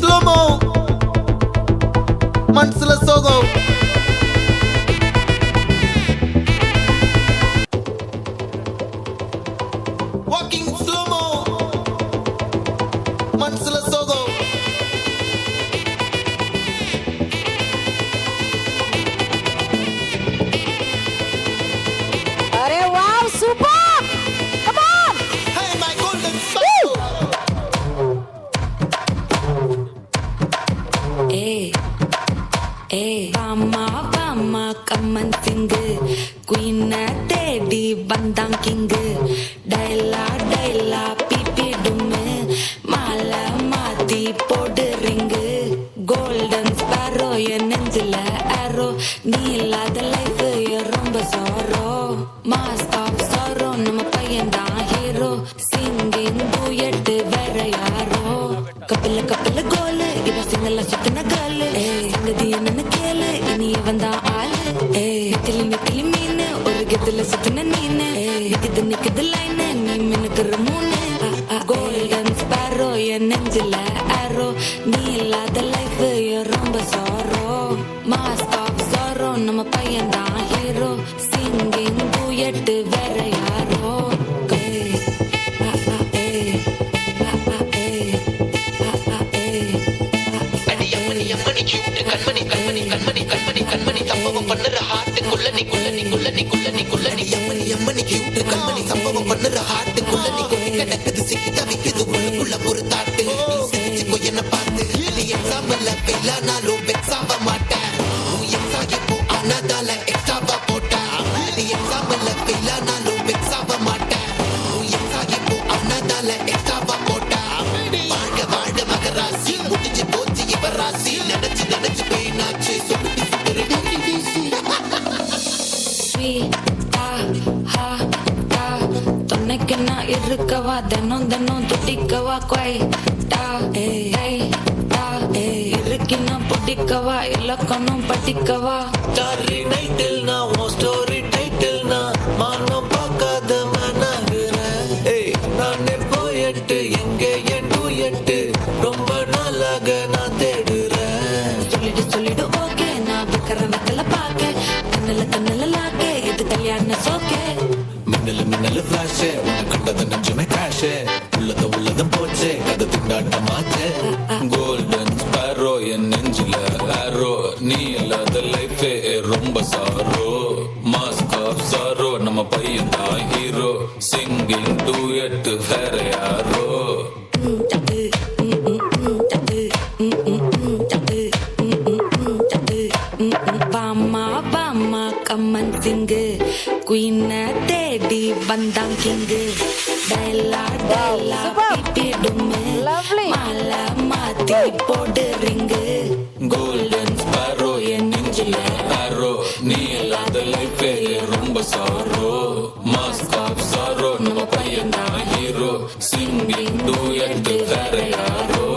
slow-mo, மனசுல சோகம். Walking slow-mo, மனசுல சோகம். अरे wow super come on Hey my golden sparrow. வாமா வாமா கம்மன் சிங்கு குயின தேடி வந்தான் கிங்கு டைலா டைலா பிபி டும்மு மாலை மாத்தி போடு ரிங்கு கோல்டன் ஸ்பாரோ என் நெஞ்சில ஆரோ நீ இல்லாத லைஃப் ரொம்ப சாரோ மாஸ்க் ஆஃப் சாரோ நம்ம பையன் தான் ஹீரோ சிங்கிங் டூயட் வேற யாரோ கப்பில கப்பில கோலு இவ சிங்கல்ல சுத்தின காலு சங்கதி என்னன்னு கேளு இனி இவன் தான் ஆளு நெத்திலி நெத்திலி மீன் ஒரு கெத்துல சுத்தின நீனு நிக்குது நிக்குது லைன் நீ மினுக்குற மூணு கோல்டன் ஸ்பாரோ என் நெஞ்சில ஆரோ நீ இல்லாத லைஃப் ரொம்ப சாரோ மாஸ்க் ஆஃப் சாரோ நம்ம பையன் தான் ஹீரோ சிங்கிங் டூயட் வேற யாரோ கண்மணி கண்மணி கண்மணி கண்மணி கண்மணி சம்பவம் பண்ணுற ஹார்ட்டுக்குள்ள நீ குள்ள நீ குள்ள நீ குள்ள நீ குள்ள நீ எம்மணி எம்மணி கியூட் கண்மணி சம்பவம் பண்ணுற ஹார்ட்டுக்குள்ள நீ கொட்டி கிடக்குது சிக்கி தவிக்குது உள்ளுக்குள்ள ஒரு தாட்டு சிரிச்சுக்கோ என்ன பார்த்து நீ எக்ஸாம்பிள் ஃபெயில் ஆனாலும் வெக்ஸ் ஆக மாட்டேன் உன் எக்ஸா இப்போ ஆனதால எக்ஸ்ட்ராவா போட்டேன் நீ எக்ஸாம்பிள் ஃபெயில் ஆனாலும் வெக்ஸ் ஆக மாட்டேன் உன் எக்ஸா இப்போ ஆனதால எக்ஸ்ட்ராவா போட்டேன் வாழ்க வாழ்க மகராசி முடிஞ்சு போச்சு இவ ராசி நினைச்சு நினைச்சு பெயினாச்சு சொகுட்டி சுத்துற துணைக்கு நான் இருக்கவா தினம் தினம் துடிக்கவா கொய்டா இருக்கினா பிடிக்கவா இலக்கணம் படிக்கவா ஸ்டாரி நைட்டில் நான் உன் ஸ்டோரி டைட்டில் நான் மானம் பார்க்காத மனாகிறேன் நானே போயிட்டு எங்கே என் டூயட்டு ரொம்ப நாளாக நான் தேடுறேன் சொல்லிடு ஓகே நான் வைக்கிற வைக்கல பாக்க கண்ணுல லாக்க இது கல்யாண சோக்கே மின்னலு மின்னலு ஃபிளாஷ் உன்னை கண்டது நெஞ்சுமே கிராஷ் உள்ளதும் போச்சு கதை திண்டாட்டமாச்சு கோல்டன் ஸ்பாரோ என் நெஞ்சில ஆரோ நீ இல்லாத லைஃபே ரொம்ப சாரோ மாஸ்க் ஆஃப் சாரோ நம்ம பையன் தான் ஹீரோ சிங்கிங் டூயட் வேற யாரோ வாமா வாமா கம்மன் சிங்கு குயின தேடி வந்தான் கிங்கு டைலா டைலா பிபி டும்மு மாலை மாத்தி போடு ரிங்கு கோல்டன் ஸ்பாரோ என் நெஞ்சில ஆரோ நீ இல்லாத லைஃபே ரொம்ப சாரோ மாஸ்க் ஆஃப் சாரோ நம்ம பையன் தான் ஹீரோ சிங்கிங் டூயட் வேற யாரோ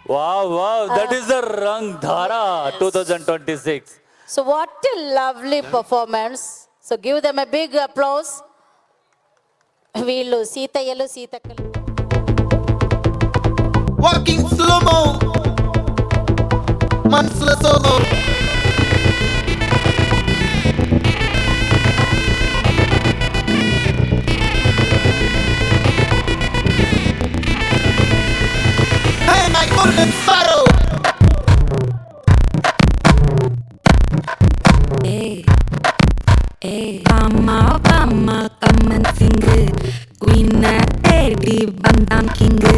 Wow, that is the Rang Dhara 2026. So what a lovely performance. So give them a big applause. వీళ్ళు సీతయ్యలు సీతక్కలు Walking slow-mo, మనసుల సోగం. Hey my golden sparrow. வாமா வாமா கம்மன் சிங்கு குயின தேடி வந்தான் கிங்கு